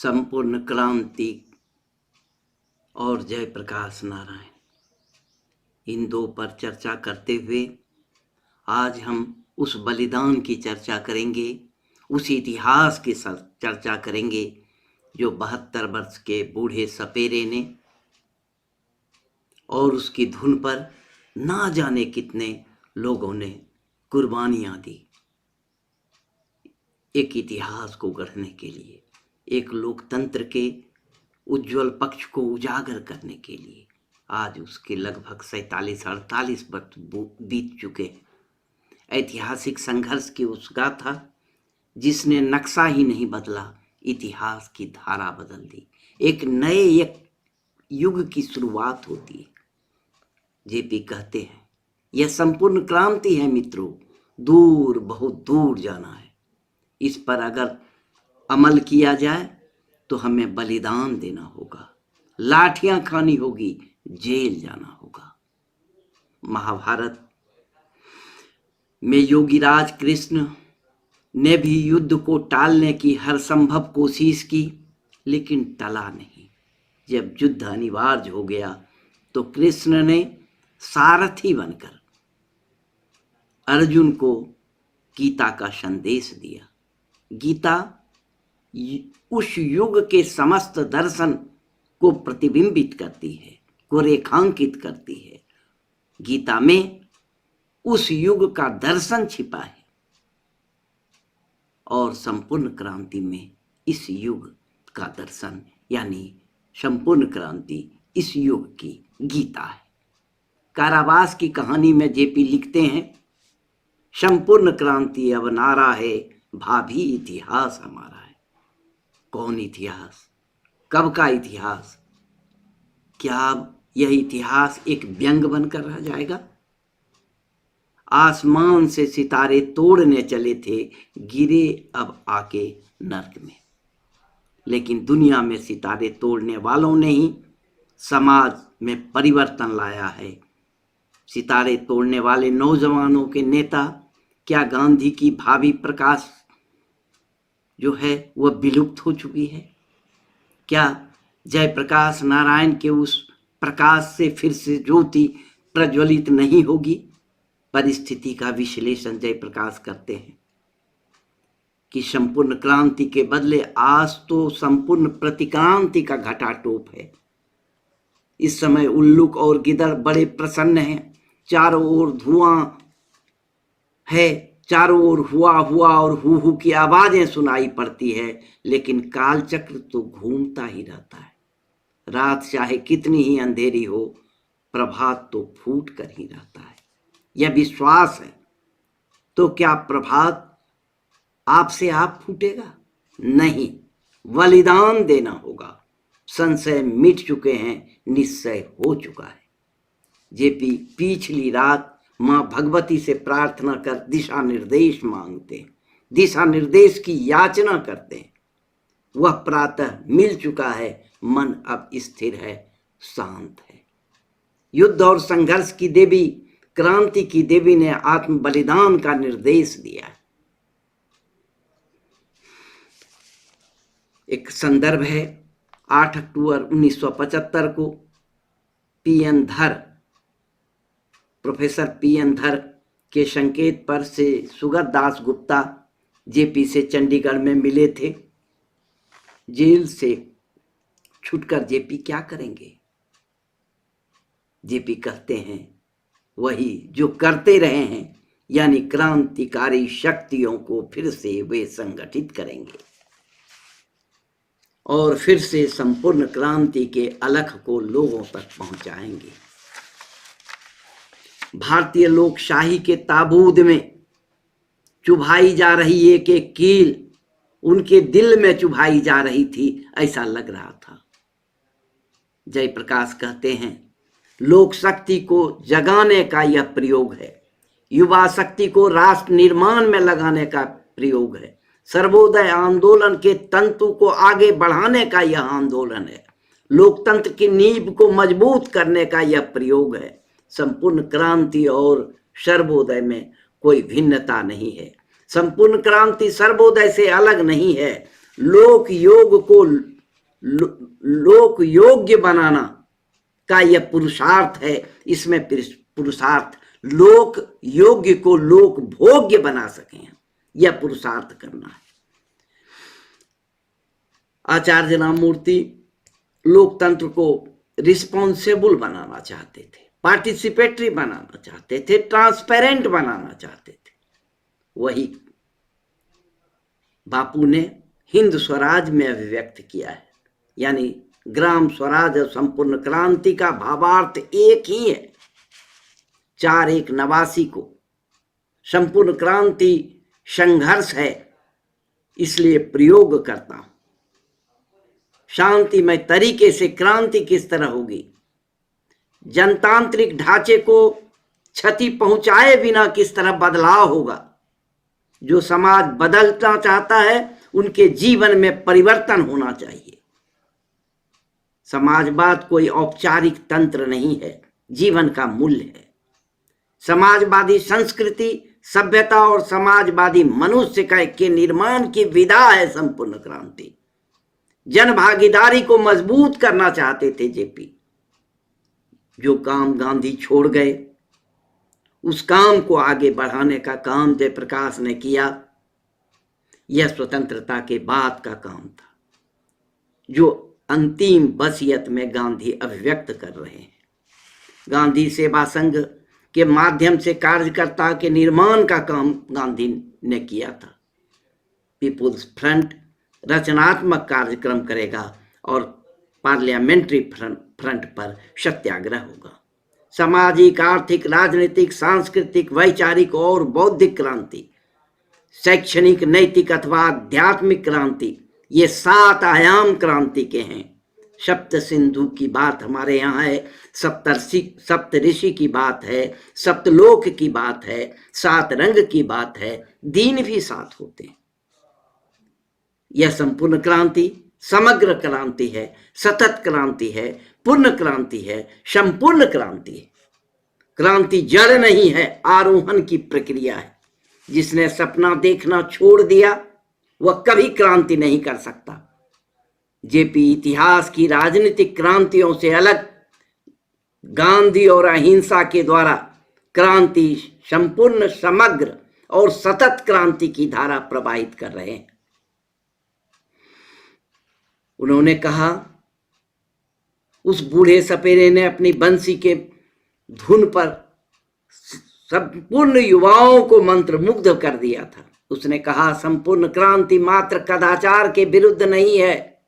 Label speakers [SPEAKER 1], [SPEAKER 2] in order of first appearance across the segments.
[SPEAKER 1] संपूर्ण क्रांति और जयप्रकाश नारायण, इन दो पर चर्चा करते हुए आज हम उस बलिदान की चर्चा करेंगे, उस इतिहास की चर्चा करेंगे जो 72 वर्ष के बूढ़े सपेरे ने और उसकी धुन पर ना जाने कितने लोगों ने कुर्बानियां दी, एक इतिहास को गढ़ने के लिए, एक लोकतंत्र के उज्जवल पक्ष को उजागर करने के लिए। आज उसके लगभग 47-48 वर्ष बीत चुके हैं। ऐतिहासिक संघर्ष की उस गाथा जिसने नक्शा ही नहीं बदला, इतिहास की धारा बदल दी, एक नए युग की शुरुआत होती है। जेपी कहते हैं यह संपूर्ण क्रांति है मित्रों, दूर बहुत दूर जाना है। इस पर अगर अमल किया जाए तो हमें बलिदान देना होगा, लाठियां खानी होगी, जेल जाना होगा। महाभारत में योगीराज कृष्ण ने भी युद्ध को टालने की हर संभव कोशिश की, लेकिन टला नहीं। जब युद्ध अनिवार्य हो गया तो कृष्ण ने सारथी बनकर अर्जुन को गीता का संदेश दिया। गीता उस युग के समस्त दर्शन को प्रतिबिंबित करती है, को रेखांकित करती है। गीता में उस युग का दर्शन छिपा है और संपूर्ण क्रांति में इस युग का दर्शन यानी संपूर्ण क्रांति इस युग की गीता है। कारावास की कहानी में जेपी लिखते हैं, संपूर्ण क्रांति अब नारा है, भावी इतिहास हमारा है। कौन इतिहास? कब का इतिहास? क्या अब यह इतिहास एक व्यंग बनकर रह जाएगा? आसमान से सितारे तोड़ने चले थे, गिरे अब आके नर्क में। लेकिन दुनिया में सितारे तोड़ने वालों ने ही समाज में परिवर्तन लाया है। सितारे तोड़ने वाले नौजवानों के नेता, क्या गांधी की भावी प्रकाश जो है वह विलुप्त हो चुकी है? क्या जयप्रकाश नारायण के उस प्रकाश से फिर से ज्योति प्रज्वलित नहीं होगी? परिस्थिति का विश्लेषण जयप्रकाश करते हैं कि संपूर्ण क्रांति के बदले आज तो संपूर्ण प्रतिक्रांति का घटाटोप है। इस समय उल्लूक और गिदड़ बड़े प्रसन्न हैं, चारों ओर धुआं है, चारों ओर हुआ हुआ और हु हु की आवाजें सुनाई पड़ती है, लेकिन कालचक्र तो घूमता ही रहता है। रात चाहे कितनी ही अंधेरी हो, प्रभात तो फूट कर ही रहता है। यह विश्वास है। तो क्या प्रभात आपसे आप फूटेगा? नहीं, बलिदान देना होगा। संशय मिट चुके हैं, निश्चय हो चुका है। जेपी पिछली रात मां भगवती से प्रार्थना कर दिशा निर्देश मांगते हैं, दिशा निर्देश की याचना करते हैं। वह प्रातः मिल चुका है, मन अब स्थिर है, शांत है। युद्ध और संघर्ष की देवी, क्रांति की देवी ने आत्म बलिदान का निर्देश दिया है। एक संदर्भ है 8 अक्टूबर 1975 को प्रोफेसर पीएन धर के संकेत पर से सुगत दास गुप्ता जेपी से चंडीगढ़ में मिले थे। जेल से छूटकर जेपी क्या करेंगे? जेपी कहते हैं वही जो करते रहे हैं, यानी क्रांतिकारी शक्तियों को फिर से वे संगठित करेंगे और फिर से संपूर्ण क्रांति के अलख को लोगों तक पहुंचाएंगे। भारतीय लोकशाही के ताबूत में चुभाई जा रही एक एक कील उनके दिल में चुभाई जा रही थी, ऐसा लग रहा था। जयप्रकाश कहते हैं लोक शक्ति को जगाने का यह प्रयोग है, युवा शक्ति को राष्ट्र निर्माण में लगाने का प्रयोग है, सर्वोदय आंदोलन के तंतु को आगे बढ़ाने का यह आंदोलन है, लोकतंत्र की नींव को मजबूत करने का यह प्रयोग है। संपूर्ण क्रांति और सर्वोदय में कोई भिन्नता नहीं है। संपूर्ण क्रांति सर्वोदय से अलग नहीं है। लोक योग को लोक योग्य बनाना का यह पुरुषार्थ है। इसमें पुरुषार्थ लोक योग्य को लोक भोग्य बना सकें, यह पुरुषार्थ करना है। आचार्य राममूर्ति लोकतंत्र को रिस्पॉन्सिबल बनाना चाहते थे, पार्टिसिपेटरी बनाना चाहते थे, ट्रांसपेरेंट बनाना चाहते थे। वही बापू ने हिंद स्वराज में अभिव्यक्त किया है। यानी ग्राम स्वराज और संपूर्ण क्रांति का भावार्थ एक ही है। 4189 को संपूर्ण क्रांति संघर्ष है, इसलिए प्रयोग करता हूं। शांतिमय तरीके से क्रांति किस तरह होगी, जनतांत्रिक ढांचे को क्षति पहुंचाए बिना किस तरह बदलाव होगा। जो समाज बदलना चाहता है उनके जीवन में परिवर्तन होना चाहिए। समाजवाद कोई औपचारिक तंत्र नहीं है, जीवन का मूल्य है। समाजवादी संस्कृति, सभ्यता और समाजवादी मनुष्य के निर्माण की विधा है संपूर्ण क्रांति। जन भागीदारी को मजबूत करना चाहते थे जेपी। जो काम गांधी छोड़ गए, उस काम को आगे बढ़ाने का काम जयप्रकाश ने किया। यह स्वतंत्रता के बाद का काम था, जो अंतिम वसीयत में गांधी अभिव्यक्त कर रहे हैं। गांधी सेवा संघ के माध्यम से कार्यकर्ता के निर्माण का काम गांधी ने किया था। पीपुल्स फ्रंट रचनात्मक कार्यक्रम करेगा और पार्लियामेंट्री फ्रंट पर सत्याग्रह होगा। सामाजिक, आर्थिक, राजनीतिक, सांस्कृतिक, वैचारिक और बौद्धिक क्रांति, शैक्षणिक, नैतिक अथवा आध्यात्मिक क्रांति, ये 7 आयाम क्रांति के हैं। सप्त सिंधु की बात हमारे यहाँ है, सप्तऋषि की बात है, सप्तलोक की बात है, 7 रंग की बात है, दिन भी 7 होते हैं। यह संपूर्ण क्रांति समग्र क्रांति है, सतत क्रांति है, पूर्ण क्रांति है, संपूर्ण क्रांति है। क्रांति जड़ नहीं है, आरोहण की प्रक्रिया है। जिसने सपना देखना छोड़ दिया वह कभी क्रांति नहीं कर सकता। जेपी इतिहास की राजनीतिक क्रांतियों से अलग गांधी और अहिंसा के द्वारा क्रांति संपूर्ण, समग्र और सतत क्रांति की धारा प्रवाहित कर रहे हैं। उन्होंने कहा, उस बूढ़े सपेरे ने अपनी बंसी के धुन पर संपूर्ण युवाओं को मंत्रमुग्ध कर दिया था। उसने कहा, संपूर्ण क्रांति मात्र कदाचार के विरुद्ध नहीं है,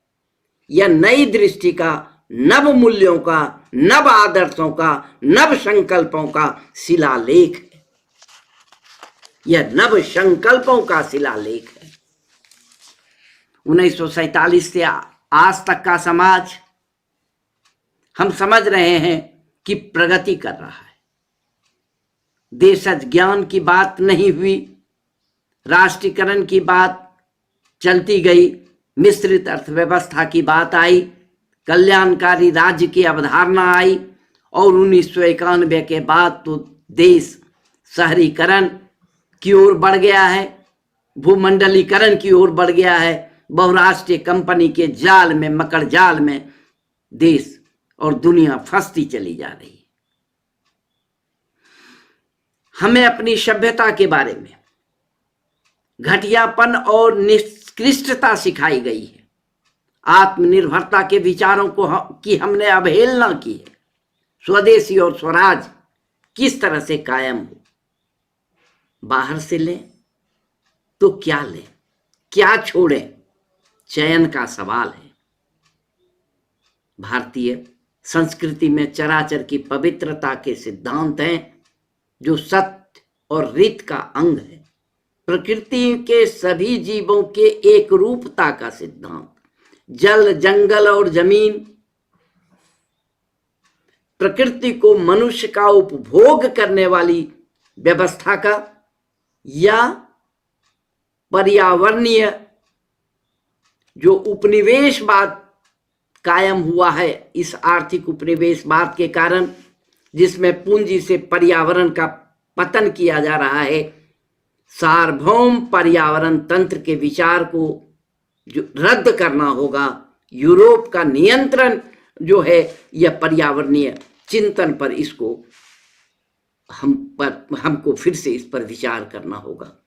[SPEAKER 1] यह नई दृष्टि का, नव मूल्यों का, नव आदर्शों का, नव संकल्पों का शिलालेख है। यह नव संकल्पों का शिलालेख है। 1947 से आज तक का समाज हम समझ रहे हैं कि प्रगति कर रहा है। देशज ज्ञान की बात नहीं हुई, राष्ट्रीयकरण की बात चलती गई, मिश्रित अर्थव्यवस्था की बात आई, कल्याणकारी राज्य की अवधारणा आई और 1991 के बाद तो देश शहरीकरण की ओर बढ़ गया है, भूमंडलीकरण की ओर बढ़ गया है। बहुराष्ट्रीय कंपनी के जाल में, मकर जाल में देश और दुनिया फंसती चली जा रही है। हमें अपनी सभ्यता के बारे में घटियापन और निष्कृष्टता सिखाई गई है। आत्मनिर्भरता के विचारों की हमने अवहेलना की है। स्वदेशी और स्वराज किस तरह से कायम हो, बाहर से लें तो क्या लें, क्या छोड़ें, चयन का सवाल है। भारतीय संस्कृति में चराचर की पवित्रता के सिद्धांत हैं, जो सत्य और रीत का अंग है। प्रकृति के सभी जीवों के एक रूपता का सिद्धांत, जल, जंगल और जमीन, प्रकृति को मनुष्य का उपभोग करने वाली व्यवस्था का या पर्यावरणीय जो उपनिवेशवाद कायम हुआ है, इस आर्थिक उपनिवेशवाद के कारण जिसमें पूंजी से पर्यावरण का पतन किया जा रहा है, सार्वभौम पर्यावरण तंत्र के विचार को जो रद्द करना होगा, यूरोप का नियंत्रण जो है यह पर्यावरणीय चिंतन पर इसको हमको फिर से इस पर विचार करना होगा।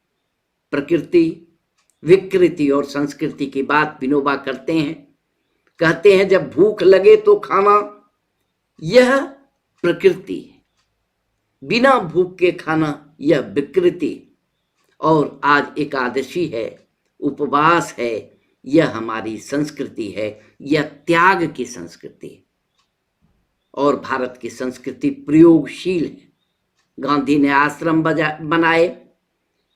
[SPEAKER 1] प्रकृति, विकृति और संस्कृति की बात विनोबा करते हैं, कहते हैं जब भूख लगे तो खाना, यह प्रकृति है, बिना भूख के खाना यह विकृति। और आज एकादशी है, उपवास है, यह हमारी संस्कृति है, यह त्याग की संस्कृति है। और भारत की संस्कृति प्रयोगशील है। गांधी ने आश्रम बनाए,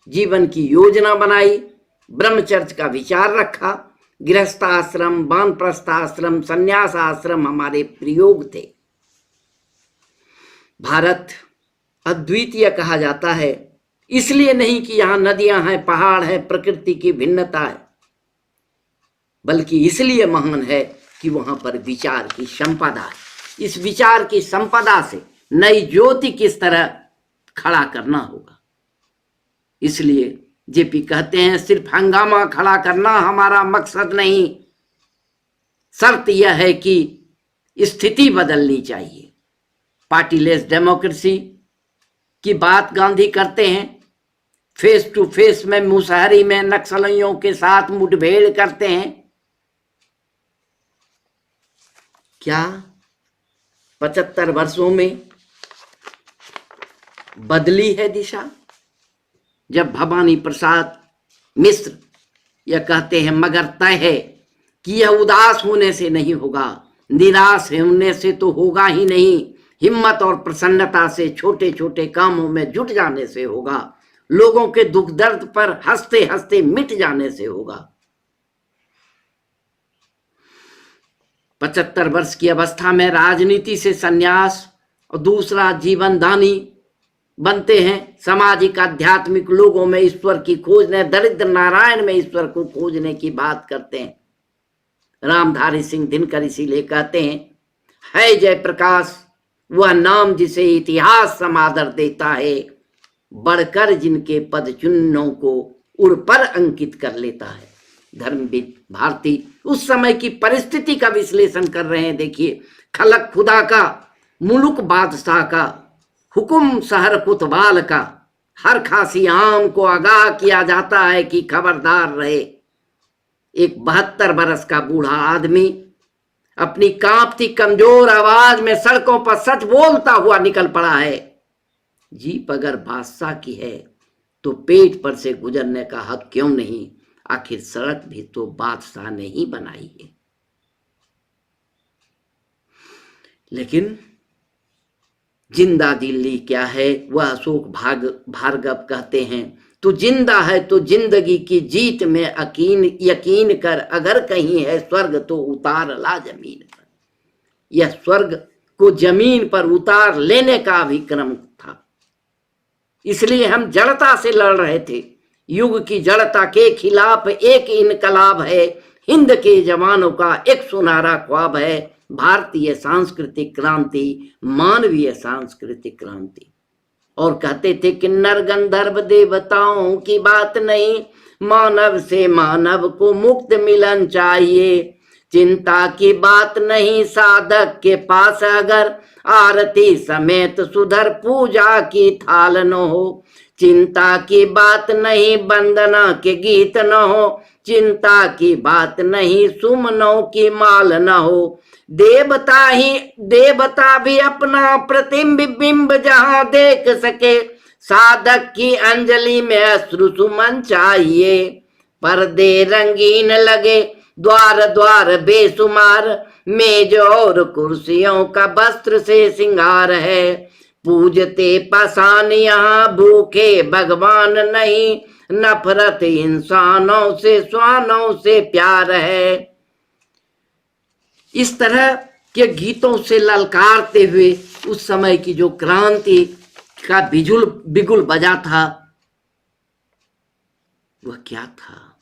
[SPEAKER 1] जीवन की योजना बनाई, ब्रह्मचर्य का विचार रखा, गृहस्थ आश्रम, वानप्रस्थ आश्रम, संन्यास आश्रम हमारे प्रयोग थे। भारत अद्वितीय कहा जाता है, इसलिए नहीं कि यहां नदियां हैं, पहाड़ हैं, प्रकृति की भिन्नता है, बल्कि इसलिए महान है कि वहां पर विचार की संपदा है। इस विचार की संपदा से नई ज्योति किस तरह खड़ा करना होगा। इसलिए जेपी कहते हैं सिर्फ हंगामा खड़ा करना हमारा मकसद नहीं, शर्त यह है कि स्थिति बदलनी चाहिए। पार्टीलेस डेमोक्रेसी की बात गांधी करते हैं, फेस टू फेस में मुसहरी में नक्सलियों के साथ मुठभेड़ करते हैं। क्या 75 वर्षों में बदली है दिशा? जब भवानी प्रसाद मिश्र यह कहते हैं मगर तय है कि यह उदास होने से नहीं होगा, निराश होने से तो होगा ही नहीं, हिम्मत और प्रसन्नता से छोटे छोटे कामों में जुट जाने से होगा, लोगों के दुख दर्द पर हंसते हंसते मिट जाने से होगा। 75 वर्ष की अवस्था में राजनीति से संन्यास और दूसरा जीवन दानी बनते हैं। सामाजिक आध्यात्मिक लोगों में ईश्वर की खोजने, दरिद्र नारायण में ईश्वर को खोजने की बात करते हैं। रामधारी सिंह दिनकर इसीलिए कहते हैं, है जयप्रकाश वह नाम जिसे इतिहास समादर देता है, बढ़कर जिनके पद चिन्हों को उड़ पर अंकित कर लेता है। धर्मविद भारती उस समय की परिस्थिति का विश्लेषण कर रहे हैं। देखिए, खलक खुदा का, मुलुक बादशाह का, हुकुम शहर कुतवाल का, हर खासी आम को आगाह किया जाता है कि खबरदार रहे। एक 72 बरस का बूढ़ा आदमी अपनी कांपती कमजोर आवाज में सड़कों पर सच बोलता हुआ निकल पड़ा है। जीप अगर बादशाह की है तो पेट पर से गुजरने का हक क्यों नहीं? आखिर सड़क भी तो बादशाह ने ही बनाई है। लेकिन जिंदा दिल्ली क्या है? वह अशोक भार्गव कहते हैं, तू जिंदा है तो जिंदगी की जीत में यकीन कर, अगर कहीं है स्वर्ग तो उतार ला जमीन पर। यह स्वर्ग को जमीन पर उतार लेने का अभिक्रम था। इसलिए हम जड़ता से लड़ रहे थे। युग की जड़ता के खिलाफ एक इनकलाब है, हिंद के जवानों का एक सुनहरा ख्वाब है, भारतीय सांस्कृतिक क्रांति, मानवीय सांस्कृतिक क्रांति। और कहते थे किन्नर गंधर्व देवताओं की बात नहीं, मानव से मानव को मुक्त मिलन चाहिए। चिंता की बात नहीं साधक के पास, अगर आरती समेत सुधर पूजा की थाल न हो। चिंता की बात नहीं वंदना के गीत न हो, चिंता की बात नहीं सुमनों की माल न हो। देवता भी अपना प्रतिबिंब जहां देख सके, साधक की अंजलि में अश्रु सुमन चाहिए। पर्दे रंगीन लगे, द्वार द्वार बेसुमार, मेज और कुर्सियों का वस्त्र से सिंगार है। पूजते पाषाण यहाँ भूखे भगवान नहीं, नफरत इंसानों से श्वानों से प्यार है। इस तरह के गीतों से ललकारते हुए उस समय की जो क्रांति का बिगुल बजा था, वह क्या था?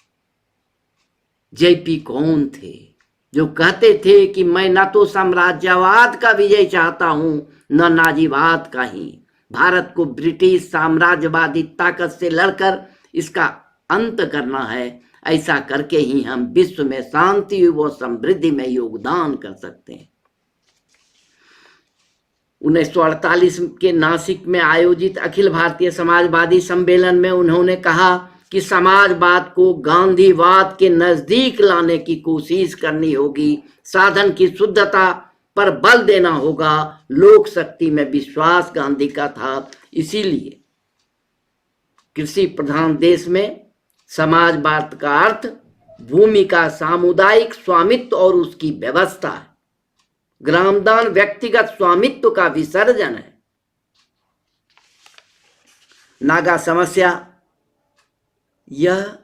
[SPEAKER 1] जेपी कौन थे जो कहते थे कि मैं न तो साम्राज्यवाद का विजय चाहता हूं न नाजीवाद का ही। भारत को ब्रिटिश साम्राज्यवादी ताकत से लड़कर इसका अंत करना है। ऐसा करके ही हम विश्व में शांति व समृद्धि में योगदान कर सकते हैं। 1948 के नासिक में आयोजित अखिल भारतीय समाजवादी सम्मेलन में उन्होंने कहा कि समाजवाद को गांधीवाद के नजदीक लाने की कोशिश करनी होगी, साधन की शुद्धता पर बल देना होगा, लोक शक्ति में विश्वास गांधी का था। इसीलिए कृषि प्रधान देश में समाजवाद का अर्थ भूमि का सामुदायिक स्वामित्व और उसकी व्यवस्था है। ग्रामदान व्यक्तिगत स्वामित्व का विसर्जन है। नागा समस्या यह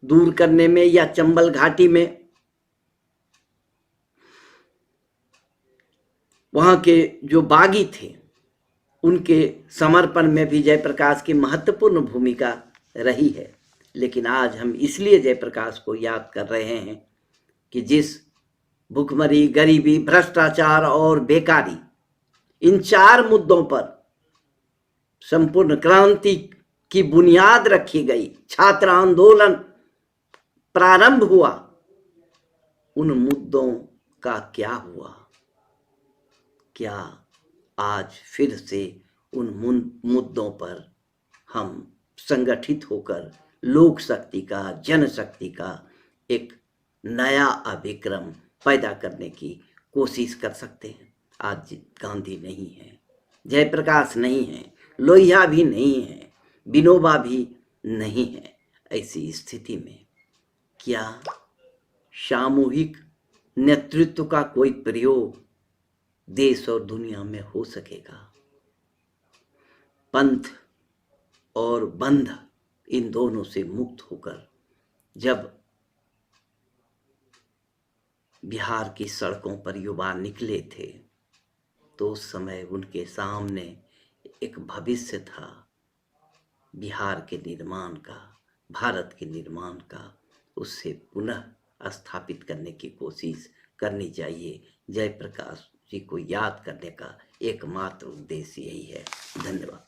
[SPEAKER 1] दूर करने में या चंबल घाटी में वहां के जो बागी थे उनके समर्पण में भी जयप्रकाश की महत्वपूर्ण भूमिका रही है। लेकिन आज हम इसलिए जयप्रकाश को याद कर रहे हैं कि जिस भुखमरी, गरीबी, भ्रष्टाचार और बेकारी, इन 4 मुद्दों पर संपूर्ण क्रांति की बुनियाद रखी गई, छात्र आंदोलन प्रारंभ हुआ, उन मुद्दों का क्या हुआ? क्या आज फिर से उन मुद्दों पर हम संगठित होकर लोक शक्ति का, जनशक्ति का एक नया अभिक्रम पैदा करने की कोशिश कर सकते हैं? आज गांधी नहीं है, जयप्रकाश नहीं है, लोहिया भी नहीं है, विनोबा भी नहीं है। ऐसी स्थिति में क्या सामूहिक नेतृत्व का कोई प्रयोग देश और दुनिया में हो सकेगा? पंथ और बंध इन दोनों से मुक्त होकर जब बिहार की सड़कों पर युवा निकले थे तो उस समय उनके सामने एक भविष्य था बिहार के निर्माण का, भारत के निर्माण का। उससे पुनः स्थापित करने की कोशिश करनी चाहिए। जयप्रकाश जी को याद करने का एकमात्र उद्देश्य यही है। धन्यवाद।